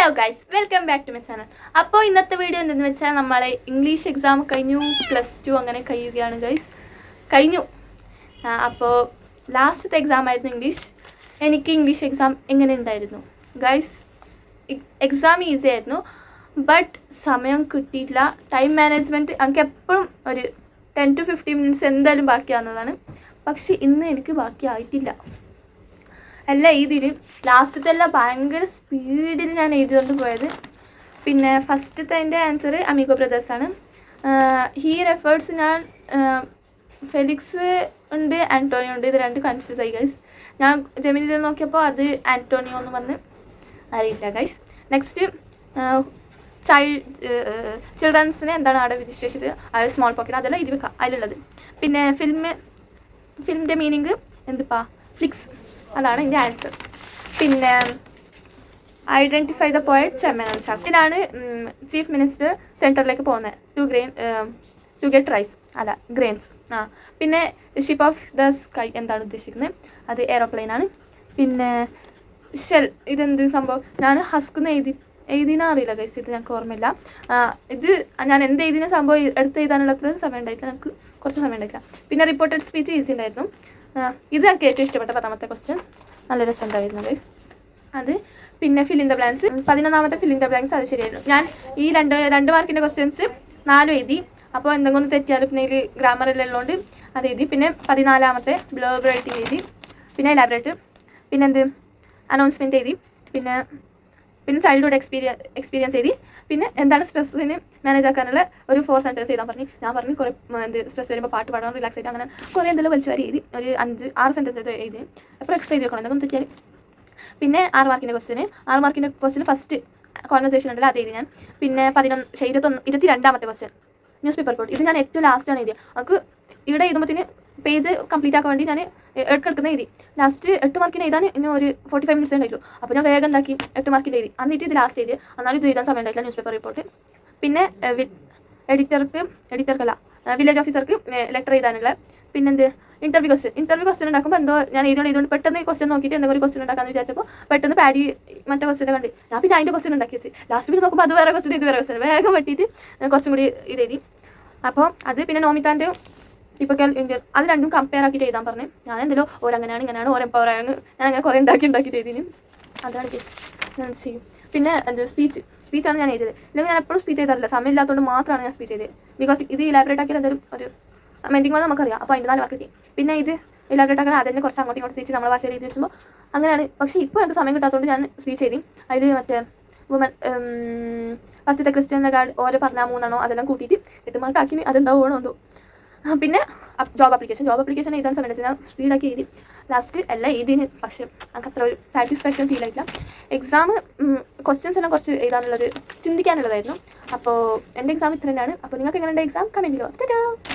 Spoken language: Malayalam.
Hello guys, welcome back to my channel. അപ്പോൾ ഇന്നത്തെ വീഡിയോ എന്തെന്ന് വെച്ചാൽ നമ്മളെ ഇംഗ്ലീഷ് എക്സാം കഴിഞ്ഞു, +2 അങ്ങനെ കഴിയുകയാണ് ഗൈസ്. കഴിഞ്ഞു. അപ്പോൾ ലാസ്റ്റത്തെ എക്സാം ആയിരുന്നു ഇംഗ്ലീഷ്. എനിക്ക് ഇംഗ്ലീഷ് എക്സാം എങ്ങനെ ഉണ്ടായിരുന്നു ഗൈസ്? എക്സാം ഈസി ആയിരുന്നു, ബട്ട് സമയം കിട്ടിയിട്ടില്ല. ടൈം മാനേജ്മെൻറ്റ് എനിക്ക് എപ്പോഴും ഒരു 10 to 15 മിനിറ്റ്സ് എന്തായാലും ബാക്കിയാവുന്നതാണ്. പക്ഷെ ഇന്ന് എനിക്ക് ബാക്കിയായിട്ടില്ല. അല്ല ഇതിൽ ലാസ്റ്റത്തെ എല്ലാം ഭയങ്കര സ്പീഡിൽ ഞാൻ എഴുതിക്കൊണ്ട് പോയത്. പിന്നെ ഫസ്റ്റത്തെ അതിൻ്റെ ആൻസർ അമീഗോ ബ്രദേഴ്സാണ്. ഹീ റെഫേർഡ്സ് ഞാൻ ഫെലിക്സ് ഉണ്ട്, ആൻറ്റോണിയോ ഉണ്ട്. ഇത് രണ്ട് കൺഫ്യൂസ് ആയി ഗൈസ്. ഞാൻ ജെമിനിയിൽ നോക്കിയപ്പോൾ അത് ആൻറ്റോണിയോ എന്ന് വന്ന് അറിയില്ല ഗൈസ്. നെക്സ്റ്റ് ചിൽഡ്രൻസിനെ എന്താണ് അവിടെ വിശേഷിച്ചത്, അത് സ്മോൾ പോക്കറ്റ്, അതെല്ലാം ഇത് അതിലുള്ളത്. പിന്നെ ഫിലിമിൻ്റെ മീനിങ് എന്തിപ്പാ, ഫ്ലിക്സ്, അതാണ് എൻ്റെ ആൻസർ. പിന്നെ ഐഡൻറ്റിഫൈ ദ പോയറ്റ് ചെമ്മനാൻ ചാക്ക്. ഇതിലാണ് ചീഫ് മിനിസ്റ്റർ സെൻറ്ററിലേക്ക് പോകുന്നത്. ടു ഗെറ്റ് റൈസ് അല്ല ഗ്രെയിൻസ്. പിന്നെ ഷിപ്പ് ഓഫ് ദ സ്കൈ എന്താണ് ഉദ്ദേശിക്കുന്നത്, അത് എയറോപ്ലെയിനാണ്. പിന്നെ ഷെൽ, ഇതെന്ത് സംഭവം, ഞാൻ ഹസ്കെന്ന് എഴുതിനാ അറിയില്ല ഗൈസ്, ഇത് ഞങ്ങൾക്ക് ഓർമ്മയില്ല. ഇത് ഞാൻ എന്ത് എഴുതിന സംഭവം എടുത്ത് എഴുതാനുള്ള അത്ര സമയം ഉണ്ടായിട്ടില്ല, ഞങ്ങൾക്ക് കുറച്ച് സമയം ഉണ്ടായിട്ടില്ല. പിന്നെ റിപ്പോർട്ടഡ് സ്പീച്ച് ഈസി ഉണ്ടായിരുന്നു. ഇത് എനിക്ക് ഏറ്റവും ഇഷ്ടപ്പെട്ട 10ാമത്തെ ക്വസ്റ്റ്യൻ, നല്ല രസമുണ്ടായിരുന്നു ഗൈസ് അത്. പിന്നെ ഫിൽ ഇൻ ദ ബ്ലാങ്ക്സ്, 11ാമത്തെ ഫിൽ ഇൻ ദ ബ്ലാങ്ക്സ്, അത് ശരിയായിരുന്നു. ഞാൻ ഈ രണ്ട് മാർക്കിൻ്റെ ക്വസ്റ്റ്യൻസ് 4 എഴുതി. അപ്പോൾ എന്തെങ്കിലും തെറ്റിയാലും പിന്നെ ഇതിൽ ഗ്രാമറെല്ലാം ഉള്ളതുകൊണ്ട് അത് എഴുതി. പിന്നെ 14ാമത്തെ ബ്ലർബ് റൈറ്റിംഗ് എഴുതി. പിന്നെ എലാബറേറ്റ്, പിന്നെ അനൗൺസ്മെൻറ്റ് എഴുതി. പിന്നെ ചൈൽഡ്ഹുഡ് എക്സ്പീരിയൻസ് എഴുതി. പിന്നെ എന്താണ് സ്ട്രെസ്സിന് മാനേജ് ആക്കാനുള്ള ഒരു 4 സെൻറ്റൻസ് എഴുതാൻ ഞാൻ പറഞ്ഞു കുറേ സ്ട്രെസ് വരുമ്പോൾ പാട്ട് പാടാൻ റിലാക്സ് ആയിട്ട് അങ്ങനെ കുറേ എന്തെങ്കിലും വലിച്ചു വരി എഴുതി. ഒരു 5-6 സെൻറ്റൻസ് എഴുതി. അപ്പോൾ എക്സ്ട്രാ എഴുതി വെക്കണം എന്തെങ്കിലും തെറ്റിയാൽ. പിന്നെ 6 മാർക്കിൻ്റെ ക്വസ്റ്റ്യൻ ഫസ്റ്റ് കോൺവെർസേഷൻ ഉണ്ടല്ലോ, അത് എഴുതി ഞാൻ. പിന്നെ 22ാമത്തെ ക്വസ്റ്റ്യൻ ന്യൂസ് പേപ്പർ റിപ്പോർട്ട്, ഇത് ഞാൻ ഏറ്റവും ലാസ്റ്റാണ് എഴുതിയത്. നമുക്ക് ഇവിടെ എഴുതുമ്പോഴത്തേന് പേജ് കംപ്ലീറ്റ് ആക്കാൻ വേണ്ടി ഞാൻ എടുക്കുന്ന എഴുതി. ലാസ്റ്റ് 8 മാർക്കിന് എഴുതാൻ ഇനി ഒരു 45 മിനിറ്റ്സ് ഉണ്ടായിട്ടുള്ളൂ. അപ്പോൾ ഞാൻ വേഗം എന്താക്കി 8 മാർക്കിൻ്റെ എഴുതി. എന്നിട്ട് ഇത് ലാസ്റ്റ് എഴുതി, എന്നാലും ഇത് എഴുതാൻ സമയം ഉണ്ടായിട്ടില്ല ന്യൂസ് പേപ്പർ റിപ്പോർട്ട്. പിന്നെ എഡിറ്റർക്കല്ല വില്ലേജ് ഓഫീസർക്ക് ലെറ്റർ എഴുതാനുള്ള. പിന്നെ ഇൻ്റർവ്യൂ ക്വസ്റ്റ്യൻ ഉണ്ടാക്കുമ്പോൾ എന്തോ ഞാൻ എഴുതുകൊണ്ട് പെട്ടെന്ന് ക്വസ്റ്റ്യൻ നോക്കിയിട്ട് എന്തെങ്കിലും ഒരു ക്വസ്റ്റ്യൻ ഉണ്ടാക്കാമെന്ന് വിചാരിച്ചപ്പോൾ പെട്ടെന്ന് പാഡി മറ്റേ ക്വസ്റ്റ്യൻ കണ്ട് ഞാൻ പിന്നെ അതിൻ്റെ ക്വസ്റ്റ്യൻ ഉണ്ടാക്കി വെച്ച്. ലാസ്റ്റ് പിന്നെ നോക്കുമ്പോൾ അത് വേറെ ക്വസ്റ്റ്യൻ, ഇത് വേറെ ക്വസ്റ്റ്യൻ, വേഗം വെട്ടിയിട്ട് കുറച്ചും കൂടി ഇത് എഴുതി. അപ്പോൾ അത് പിന്നെ നോമിതാൻ്റെ ടിപ്പിക്കൽ ഇന്ത്യൻ, അത് രണ്ടും കമ്പയർ ആക്കിയിട്ട് എഴുതാൻ പറഞ്ഞു. ഞാൻ എന്തെല്ലോ ഓരങ്ങനെയാണ് ഇങ്ങനെയാണ് ഓരോ എംപവറാണ് ഞാൻ അങ്ങനെ കുറേ ഉണ്ടാക്കിയിട്ട് എഴുതിന്. അതാണ് കേസ് ഞാൻ ചെയ്യും. പിന്നെ സ്പീച്ചാണ് ഞാൻ എഴുതിയത്. ഇല്ലെങ്കിൽ ഞാൻ എപ്പോഴും സ്പീച്ച് ചെയ്താറില്ല, സമയമില്ലാത്തതുകൊണ്ട് മാത്രമാണ് ഞാൻ സ്പീച്ച് ചെയ്തത്. ബിക്കോസ് ഇത് ഇലാബറേറ്റ് ആക്കിയാൽ എന്തെങ്കിലും ഒരു മെൻറ്റിങ് വന്നാൽ നമുക്കറിയാം. അപ്പോൾ അതിൻ്റെ 4 മാർക്ക് കിട്ടി. പിന്നെ ഇത് ഇലാബറേറ്റ് ആക്കാൻ അതിനെ കുറച്ച് അങ്ങോട്ടും ഇങ്ങോട്ട് തിരിച്ച് നമ്മളെ ഭാഷയിൽ എഴുതി വെച്ചുമ്പോൾ അങ്ങനെയാണ്. പക്ഷേ ഇപ്പോൾ എനിക്ക് സമയം കിട്ടാത്തതുകൊണ്ട് ഞാൻ സ്പീച്ച് എഴുതി. അതിൽ മറ്റേ വുമൻ ഫസ്റ്റത്തെ ക്രിസ്ത്യൻ കാർഡ് ഓരോ പറഞ്ഞാൽ 3 അതെല്ലാം കൂട്ടിയിട്ട് 8 മാർക്ക് ആക്കി, അതെന്താവുകയാണോ എന്തോ. പിന്നെ ജോബ് അപ്ലിക്കേഷൻ എഴുതാൻ സമയത്ത് ഞാൻ സ്പീഡാക്കി എഴുതി. ലാസ്റ്റ് എല്ലാം എഴുതിന്, പക്ഷേ എനിക്ക് അത്ര ഒരു സാറ്റിസ്ഫാക്ഷൻ ഫീൽ ആയിട്ടില്ല. എക്സാം ക്വസ്റ്റ്യൻസ് എല്ലാം കുറച്ച് എഴുതാനുള്ളത് ചിന്തിക്കാനുള്ളതായിരുന്നു. അപ്പോൾ എൻ്റെ എക്സാം ഇത്ര തന്നെയാണ്. അപ്പോൾ നിങ്ങൾക്ക് എങ്ങനെയുണ്ട് എക്സാം? കമൻറ്റ് ചെയ്യുക.